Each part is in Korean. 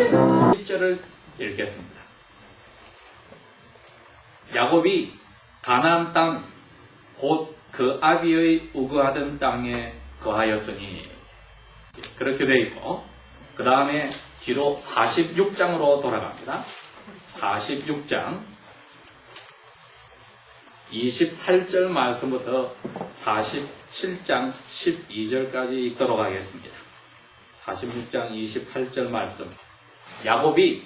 1절을 읽겠습니다. 야곱이 가나안 땅 곧 그 아비의 우거하던 땅에 거하였으니, 그렇게 되어 있고, 그 다음에 뒤로 46장으로 돌아갑니다. 46장 28절 말씀부터 47장 12절까지 읽도록 하겠습니다. 46장 28절 말씀. 야곱이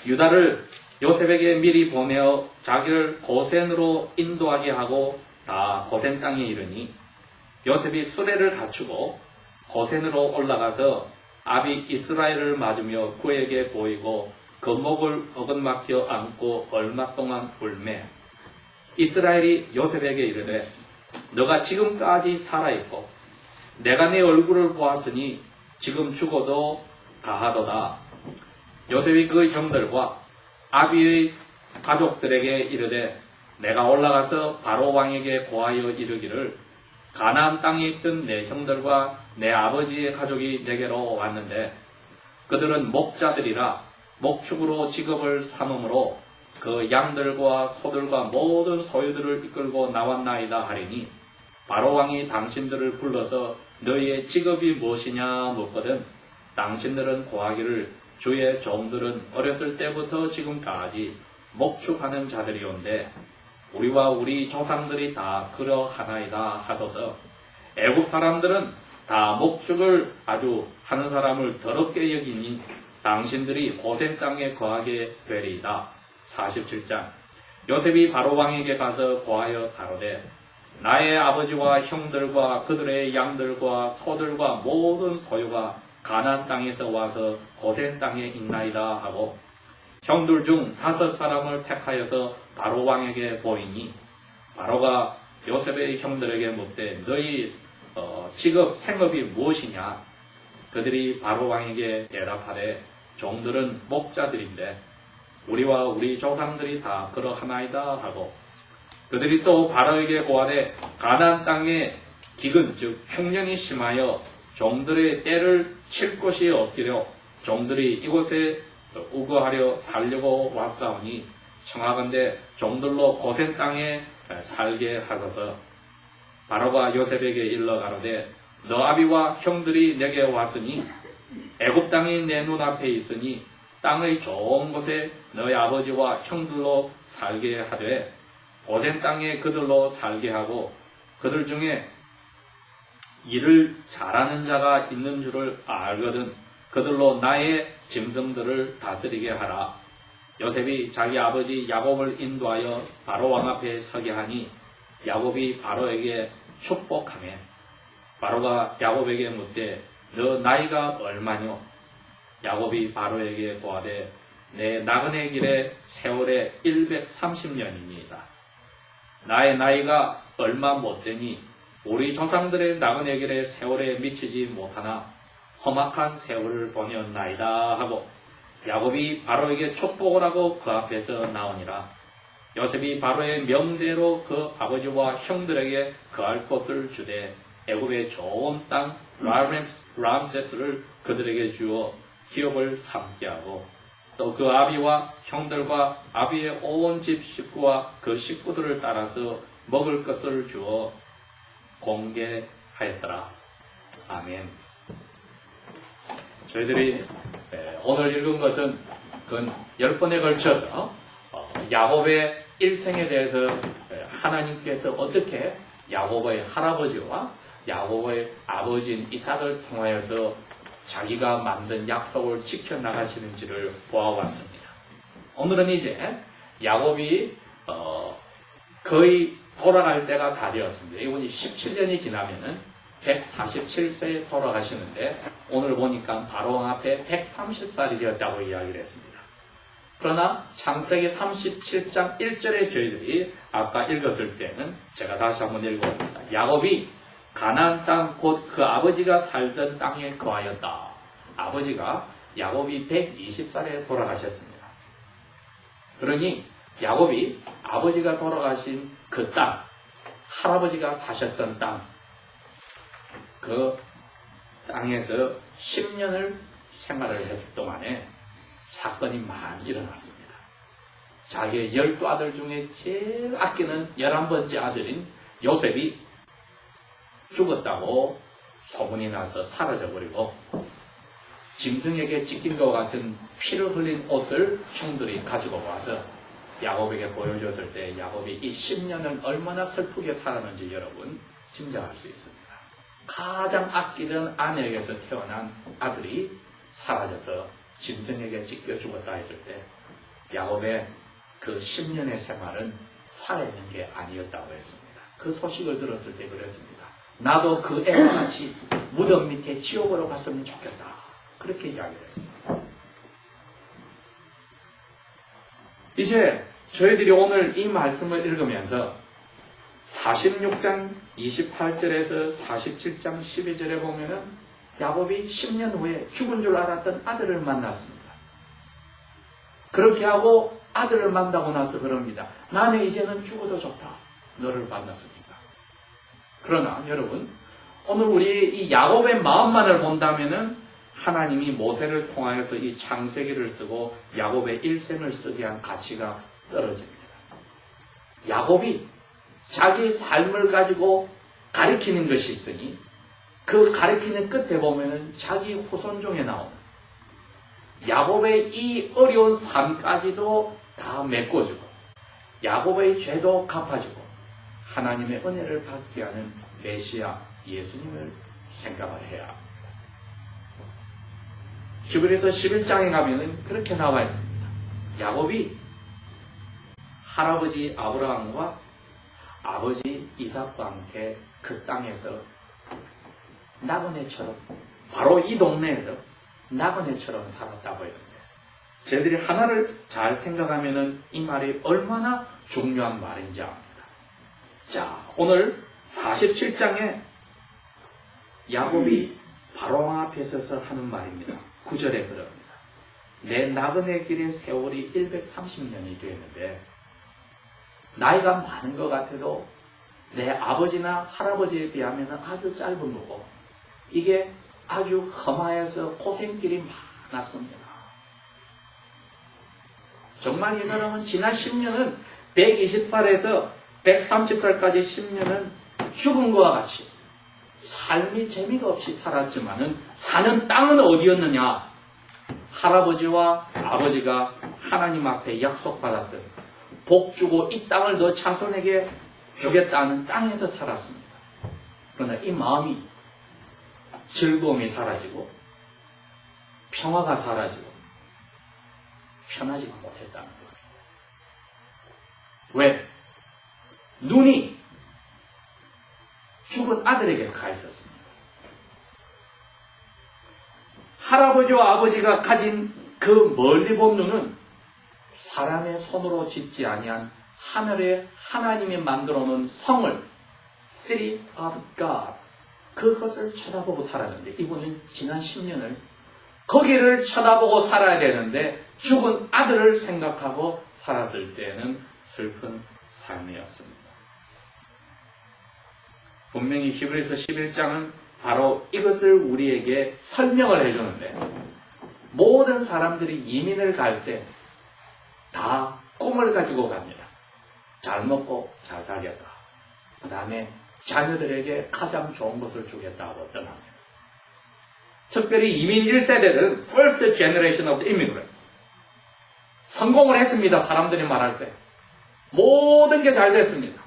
유다를 요셉에게 미리 보내어 자기를 고센으로 인도하게 하고 다 고센 땅에 이르니, 요셉이 수레를 갖추고 고센으로 올라가서 아비 이스라엘을 맞으며 그에게 보이고 그 목을 어긋막혀 안고 얼마 동안 울매, 이스라엘이 요셉에게 이르되 너가 지금까지 살아있고 내가 네 얼굴을 보았으니 지금 죽어도 가하도다. 요셉이 그 형들과 아비의 가족들에게 이르되 내가 올라가서 바로 왕에게 고하여 이르기를 가나안 땅에 있던 내 형들과 내 아버지의 가족이 내게로 왔는데 그들은 목자들이라 목축으로 직업을 삼음으로 그 양들과 소들과 모든 소유들을 이끌고 나왔나이다 하리니, 바로 왕이 당신들을 불러서 너희의 직업이 무엇이냐 묻거든 당신들은 고하기를 주의 종들은 어렸을 때부터 지금까지 목축하는 자들이온데 우리와 우리 조상들이 다 그러하나이다 하소서. 애국 사람들은 다 목축을 아주 하는 사람을 더럽게 여기니 당신들이 고센 땅에 거하게 되리이다. 47장. 요셉이 바로 왕에게 가서 고하여 가로되 나의 아버지와 형들과 그들의 양들과 소들과 모든 소유가 가나안 땅에서 와서 고센 땅에 있나이다 하고, 형들 중 5사람을 택하여서 바로 왕에게 보이니, 바로가 요셉의 형들에게 묻되 너희 직업 생업이 무엇이냐? 그들이 바로 왕에게 대답하되 종들은 목자들인데 우리와 우리 조상들이 다 그러하나이다 하고, 그들이 또 바로에게 고하되 가나안 땅에 기근 즉 흉년이 심하여 종들의 때를 칠 곳이 없기로 종들이 이곳에 우거하려 살려고 왔사오니 청하건대 종들로 고센 땅에 살게 하소서. 바로가 요셉에게 일러 가로되 너 아비와 형들이 내게 왔으니 애굽 땅이 내 눈앞에 있으니 땅의 좋은 곳에 너희 아버지와 형들로 살게 하되 고센 땅에 그들로 살게 하고 그들 중에 일을 잘하는 자가 있는 줄을 알거든 그들로 나의 짐승들을 다스리게 하라. 요셉이 자기 아버지 야곱을 인도하여 바로 왕 앞에 서게 하니 야곱이 바로에게 축복하며, 바로가 야곱에게 묻되 너 나이가 얼마뇨? 야곱이 바로에게 고하되 내 나그네 길의 세월에 130년입니다. 나의 나이가 얼마 못되니 우리 조상들의 나그네 길의 세월에 미치지 못하나 험악한 세월을 보내었나이다 하고, 야곱이 바로에게 축복을 하고 그 앞에서 나오니라. 요셉이 바로의 명대로 그 아버지와 형들에게 거할 곳을 주되 애굽의 좋은 땅 람세스를 그들에게 주어 기업을 삼게 하고, 또 그 아비와 형들과 아비의 온 집 식구와 그 식구들을 따라서 먹을 것을 주어 공개하였더라. 아멘. 저희들이 오늘 읽은 것은 그 10번에 걸쳐서 야곱의 일생에 대해서 하나님께서 어떻게 야곱의 할아버지와 야곱의 아버지인 이삭을 통하여서 자기가 만든 약속을 지켜나가시는지를 보아왔습니다. 오늘은 이제 야곱이 거의 돌아갈 때가 다 되었습니다. 이분이 17년이 지나면은 147세에 돌아가시는데 오늘 보니까 바로 앞에 130살이 되었다고 이야기를 했습니다. 그러나 창세기 37장 1절에 저희들이 아까 읽었을 때는 제가 다시 한번 읽어봅니다. 야곱이 가나안 땅 곧 그 아버지가 살던 땅에 거하였다. 아버지가 야곱이 120살에 돌아가셨습니다. 그러니 야곱이 아버지가 돌아가신 그 땅, 할아버지가 사셨던 땅, 그 땅에서 10년을 생활을 했을 동안에 사건이 많이 일어났습니다. 자기의 12아들 중에 제일 아끼는 11번째 아들인 요셉이 죽었다고 소문이 나서 사라져버리고 짐승에게 찢긴 것 같은 피를 흘린 옷을 형들이 가지고 와서 야곱에게 보여줬을 때 야곱이 이 10년을 얼마나 슬프게 살았는지 여러분 짐작할 수 있습니다. 가장 아끼던 아내에게서 태어난 아들이 사라져서 짐승에게 찢겨 죽었다 했을 때 야곱의 그 10년의 생활은 살아있는 게 아니었다고 했습니다. 그 소식을 들었을 때 그랬습니다. 나도 그 애와 같이 무덤 밑에 지옥으로 갔으면 좋겠다. 그렇게 이야기를 했습니다. 이제 저희들이 오늘 이 말씀을 읽으면서 46장 28절에서 47장 12절에 보면은 야곱이 10년 후에 죽은 줄 알았던 아들을 만났습니다. 그렇게 하고 아들을 만나고 나서 그럽니다. 나는 이제는 죽어도 좋다. 너를 만났습니다. 그러나 여러분 오늘 우리 이 야곱의 마음만을 본다면은 하나님이 모세를 통하여서 이 창세기를 쓰고 야곱의 일생을 쓰게 한 가치가 떨어집니다. 야곱이 자기 삶을 가지고 가리키는 것이 있으니 그 가리키는 끝에 보면은 자기 후손 중에 나오는 야곱의 이 어려운 삶까지도 다 메꿔주고 야곱의 죄도 갚아주고 하나님의 은혜를 받게 하는 메시아 예수님을 생각을 해야 합니다. 히브리서 11장에 가면은 그렇게 나와 있습니다. 야곱이 할아버지 아브라함과 아버지 이삭과 함께 그 땅에서 나그네처럼 바로 이 동네에서 나그네처럼 살았다고 했는데 저희들이 하나를 잘 생각하면은 이 말이 얼마나 중요한 말인지 압니다. 자, 오늘 47장에 야곱이 바로 앞에 서서 하는 말입니다. 9절에 그럽니다. 내 나그네 길의 세월이 130년이 되었는데 나이가 많은 것 같아도 내 아버지나 할아버지에 비하면 아주 짧은 거고 이게 아주 험하여서 고생길이 많았습니다. 정말 이 사람은 지난 10년은 120살에서 130살까지 10년은 죽은 것과 같이 삶이 재미가 없이 살았지만은 사는 땅은 어디였느냐? 할아버지와 아버지가 하나님 앞에 약속받았던 복 주고 이 땅을 너 자손에게 주겠다는 땅에서 살았습니다. 그러나 이 마음이 즐거움이 사라지고 평화가 사라지고 편하지가 못했다는 거예요. 왜? 눈이 죽은 아들에게 가 있었습니다. 할아버지와 아버지가 가진 그 멀리 본 눈은 사람의 손으로 짓지 아니한 하늘에 하나님이 만들어 놓은 성을 City of God 그것을 쳐다보고 살았는데 이분은 지난 10년을 거기를 쳐다보고 살아야 되는데 죽은 아들을 생각하고 살았을 때는 슬픈 삶이었습니다. 분명히 히브리서 11장은 바로 이것을 우리에게 설명을 해주는데 모든 사람들이 이민을 갈 때 다 꿈을 가지고 갑니다. 잘 먹고 잘 살겠다. 그 다음에 자녀들에게 가장 좋은 것을 주겠다고 떠납니다. 특별히 이민 1세대들은 First Generation of the Immigrants 성공을 했습니다. 사람들이 말할 때 모든 게 잘 됐습니다.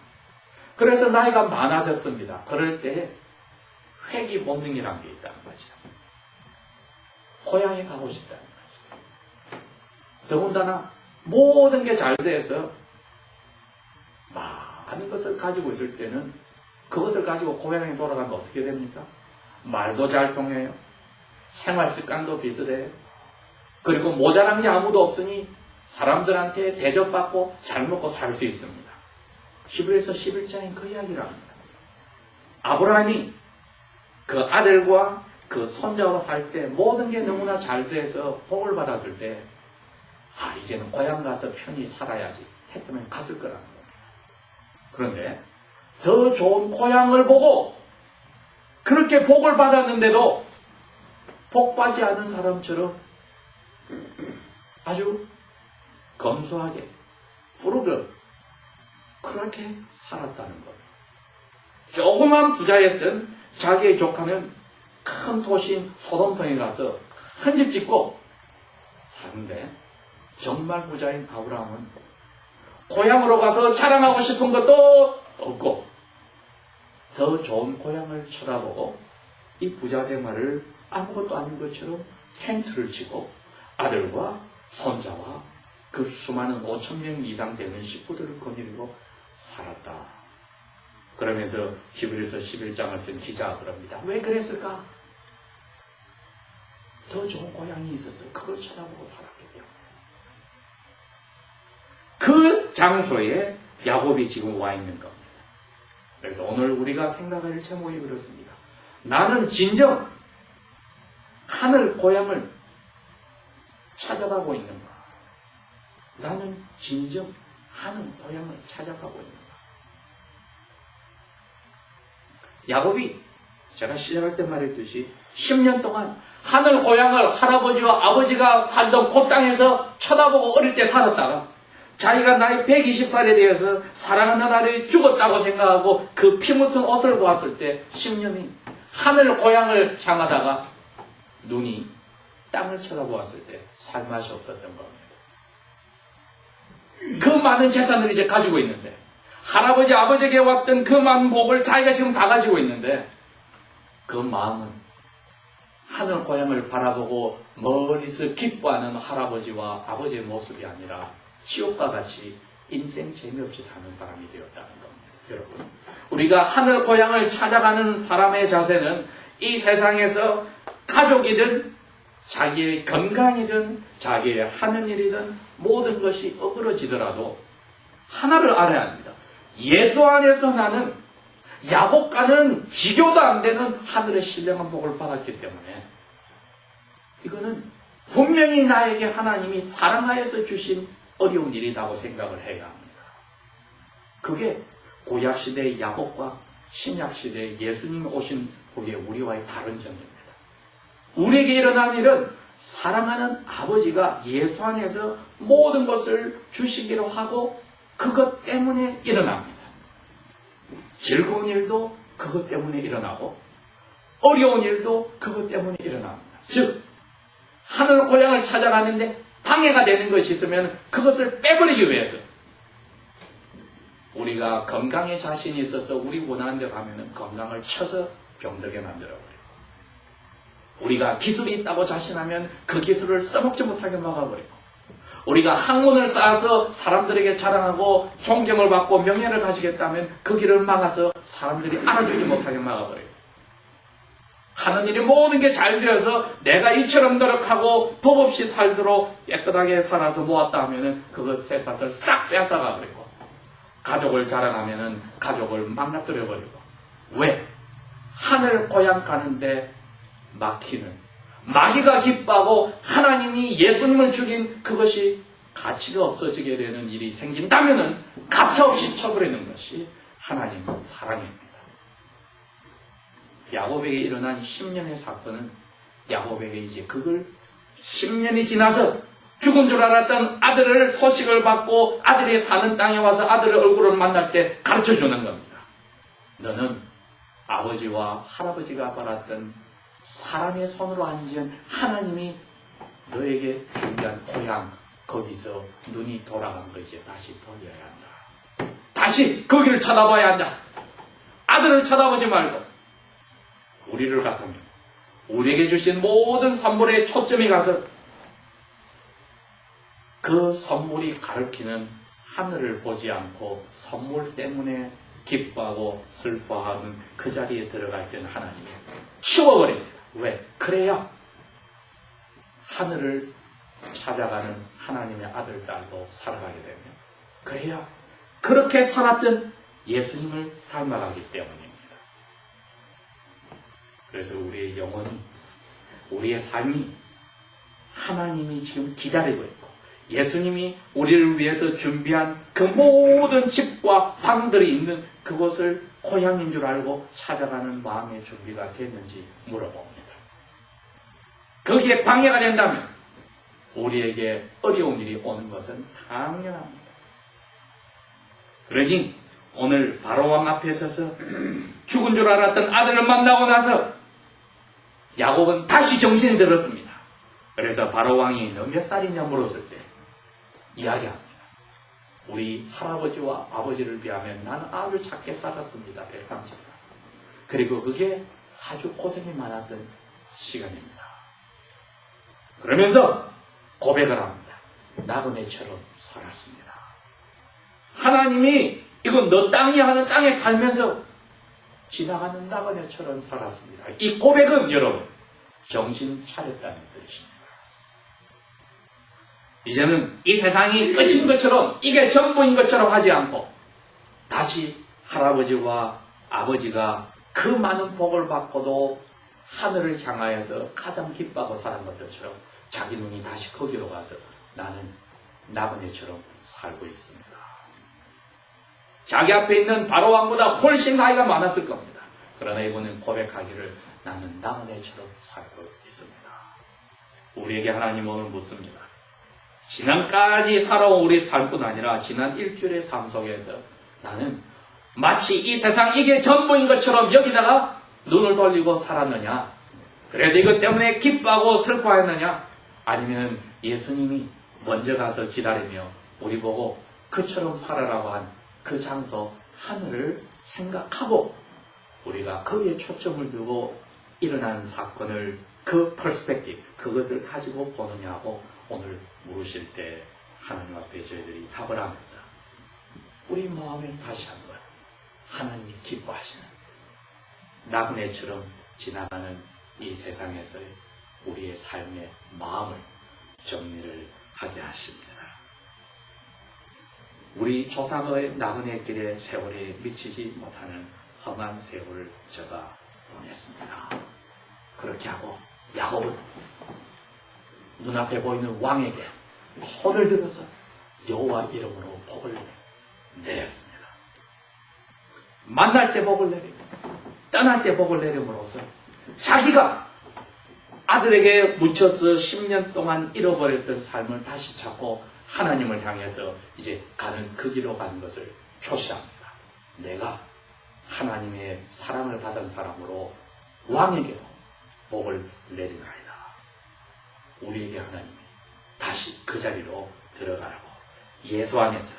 그래서 나이가 많아졌습니다. 그럴 때 회귀 본능이라는 게 있다는 거죠. 고향에 가고 싶다는 거죠. 더군다나 모든 게 잘 돼서 많은 것을 가지고 있을 때는 그것을 가지고 고향에 돌아가면 어떻게 됩니까? 말도 잘 통해요. 생활 습관도 비슷해요. 그리고 모자란 게 아무도 없으니 사람들한테 대접받고 잘 먹고 살 수 있습니다. 히브리서 11장에 그 이야기를 합니다. 아브라함이 그 아들과 그 손자와 살 때 모든 게 너무나 잘 돼서 복을 받았을 때 이제는 고향 가서 편히 살아야지 했으면 갔을 거라는 겁니다. 그런데 더 좋은 고향을 보고 그렇게 복을 받았는데도 복받지 않은 사람처럼 아주 검소하게 부르게 그렇게 살았다는 거예요. 조그만 부자였던 자기의 조카는 큰 도시인 소돔성에 가서 한 집 짓고 사는데, 정말 부자인 아브라함은 고향으로 가서 자랑하고 싶은 것도 없고 더 좋은 고향을 쳐다보고 이 부자 생활을 아무것도 아닌 것처럼 텐트를 치고 아들과 손자와 그 수많은 5,000명 이상 되는 식구들을 거느리고 살았다. 그러면서 히브리서 11장을 쓴 기자가 그럽니다. 왜 그랬을까? 더 좋은 고향이 있어서 그걸 쳐다보고 살았기 때문에. 그 장소에 야곱이 지금 와 있는 겁니다. 그래서 오늘 우리가 생각할 제목이 그렇습니다. 나는 진정 하늘 고향을 찾아가고 있는가? 나는 진정 하늘 고향을 찾아가고 있는가? 야곱이 제가 시작할 때 말했듯이 10년 동안 하늘 고향을 할아버지와 아버지가 살던 그 땅에서 쳐다보고 어릴 때 살았다가 자기가 나이 120살에 되어서 사랑하는 아들이 죽었다고 생각하고 그 피 묻은 옷을 보았을 때 10년이 하늘 고향을 향하다가 눈이 땅을 쳐다보았을 때 살맛이 없었던 겁니다. 그 많은 재산을 이제 가지고 있는데, 할아버지 아버지에게 왔던 그 많은 복을 자기가 지금 다 가지고 있는데, 그 마음은 하늘 고향을 바라보고 멀리서 기뻐하는 할아버지와 아버지의 모습이 아니라 지옥과 같이 인생 재미없이 사는 사람이 되었다는 겁니다. 여러분, 우리가 하늘 고향을 찾아가는 사람의 자세는 이 세상에서 가족이든 자기의 건강이든 자기의 하는 일이든 모든 것이 어그러지더라도 하나를 알아야 합니다. 예수 안에서 나는 야곱과는 비교도 안 되는 하늘의 신령한 복을 받았기 때문에 이거는 분명히 나에게 하나님이 사랑하여서 주신 어려운 일이라고 생각을 해야 합니다. 그게 구약시대의 야곱과 신약시대의 예수님이 오신 후에 우리와의 다른 점입니다. 우리에게 일어난 일은 사랑하는 아버지가 예수 안에서 모든 것을 주시기로 하고 그것 때문에 일어납니다. 즐거운 일도 그것 때문에 일어나고 어려운 일도 그것 때문에 일어납니다. 즉 하늘 고향을 찾아가는데 방해가 되는 것이 있으면 그것을 빼버리기 위해서 우리가 건강에 자신이 있어서 우리 원하는 데 가면 건강을 쳐서 병들게 만들어버리고, 우리가 기술이 있다고 자신하면 그 기술을 써먹지 못하게 막아버리고, 우리가 학문을 쌓아서 사람들에게 자랑하고 존경을 받고 명예를 가지겠다면 그 길을 막아서 사람들이 알아주지 못하게 막아버리고, 하는 일이 모든 게 잘 되어서 내가 이처럼 노력하고 법 없이 살도록 깨끗하게 살아서 모았다 하면은 그것 새싹을 싹 빼앗아가 버리고, 가족을 자랑하면은 가족을 망가뜨려 버리고, 왜? 하늘 고향 가는데 막히는, 마귀가 기뻐하고 하나님이 예수님을 죽인 그것이 가치가 없어지게 되는 일이 생긴다면은 가차없이 쳐버리는 것이 하나님의 사랑입니다. 야곱에게 일어난 10년의 사건은 야곱에게 이제 그걸 10년이 지나서 죽은 줄 알았던 아들을 소식을 받고 아들이 사는 땅에 와서 아들의 얼굴을 만날 때 가르쳐주는 겁니다. 너는 아버지와 할아버지가 바랐던 사람의 손으로 앉은 하나님이 너에게 준비한 고향, 거기서 눈이 돌아간 것이 다시 돌려야 한다. 다시 거기를 쳐다봐야 한다. 아들을 쳐다보지 말고 우리를 같으면 우리에게 주신 모든 선물에 초점이 가서 그 선물이 가리키는 하늘을 보지 않고 선물 때문에 기뻐하고 슬퍼하는 그 자리에 들어갈 때는 하나님이 치워버립니다. 왜? 그래야 하늘을 찾아가는 하나님의 아들, 딸도 살아가게 됩니다. 그래야 그렇게 살았던 예수님을 닮아가기 때문입니다. 그래서 우리의 영혼이, 우리의 삶이 하나님이 지금 기다리고 있고 예수님이 우리를 위해서 준비한 그 모든 집과 방들이 있는 그곳을 고향인 줄 알고 찾아가는 마음의 준비가 됐는지 물어봅니다. 거기에 방해가 된다면 우리에게 어려운 일이 오는 것은 당연합니다. 그러니 오늘 바로왕 앞에 서서 죽은 줄 알았던 아들을 만나고 나서 야곱은 다시 정신이 들었습니다. 그래서 바로왕이 너 몇 살이냐 물었을 때 이야기합니다. 우리 할아버지와 아버지를 비하면 나는 아주 작게 살았습니다. 130살. 그리고 그게 아주 고생이 많았던 시간입니다. 그러면서 고백을 합니다. 나그네처럼 살았습니다. 하나님이 이건 너 땅이 하는 땅에 살면서 지나가는 나그네처럼 살았습니다. 이 고백은 여러분 정신 차렸다는 뜻입니다. 이제는 이 세상이 끝인 것처럼 이게 전부인 것처럼 하지 않고 다시 할아버지와 아버지가 그 많은 복을 받고도 하늘을 향하여서 가장 기뻐하고 사는 것들처럼 자기 눈이 다시 거기로 가서 나는 나그네처럼 살고 있습니다. 자기 앞에 있는 바로왕보다 훨씬 나이가 많았을 겁니다. 그러나 이분은 고백하기를 나는 나그네처럼 살고 있습니다. 우리에게 하나님 오늘 묻습니다. 지난까지 살아온 우리 삶뿐 아니라 지난 일주일의 삶 속에서 나는 마치 이 세상 이게 전부인 것처럼 여기다가 눈을 돌리고 살았느냐? 그래도 이것 때문에 기뻐하고 슬퍼했느냐? 아니면 예수님이 먼저 가서 기다리며 우리 보고 그처럼 살아라고 한 그 장소 하늘을 생각하고 우리가 거기에 초점을 두고 일어난 사건을 그 퍼스펙티브 그것을 가지고 보느냐고 오늘 물으실 때 하나님 앞에 저희들이 답을 하면서 우리 마음에 다시 한번 하나님이 기뻐하시는 나그네처럼 지나가는 이 세상에서의 우리의 삶의 마음을 정리를 하게 하십니다. 우리 조상의 나그네 길에 세월이 미치지 못하는 험한 세월을 제가 보냈습니다. 그렇게 하고 야곱은 눈앞에 보이는 왕에게 손을 들어서 여호와 이름으로 복을 내렸습니다. 만날 때 복을 내리고 떠날 때 복을 내림으로써 자기가 아들에게 묻혀서 10년 동안 잃어버렸던 삶을 다시 찾고 하나님을 향해서 이제 가는 그 길로 가는 것을 표시합니다. 내가 하나님의 사랑을 받은 사람으로 왕에게도 복을 내리나이다. 우리에게 하나님이 다시 그 자리로 들어가라고 예수 안에서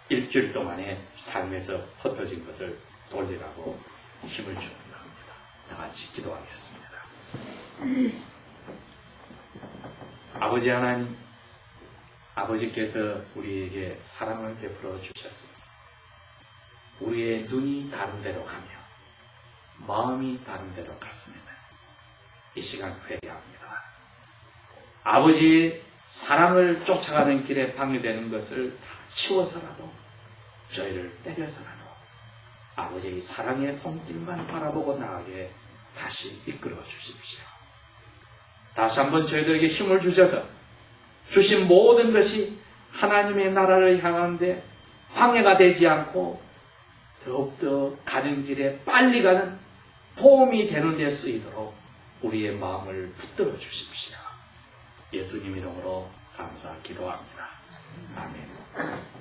일주일 동안의 삶에서 흩어진 것을 돌리라고 힘을 줍니다. 다 같이 기도하겠습니다. 아버지 하나님, 아버지께서 우리에게 사랑을 베풀어 주셨습니다. 우리의 눈이 다른 데로 가며 마음이 다른 데로 갔습니다. 이 시간 회개합니다. 아버지의 사랑을 쫓아가는 길에 방해되는 것을 다 치워서라도 저희를 때려서라도 아버지의 사랑의 손길만 바라보고 나가게 다시 이끌어 주십시오. 다시 한번 저희들에게 힘을 주셔서 주신 모든 것이 하나님의 나라를 향하는데 방해가 되지 않고 더욱더 가는 길에 빨리 가는 도움이 되는 데 쓰이도록 우리의 마음을 붙들어 주십시오. 예수님 이름으로 감사 기도합니다. 아멘.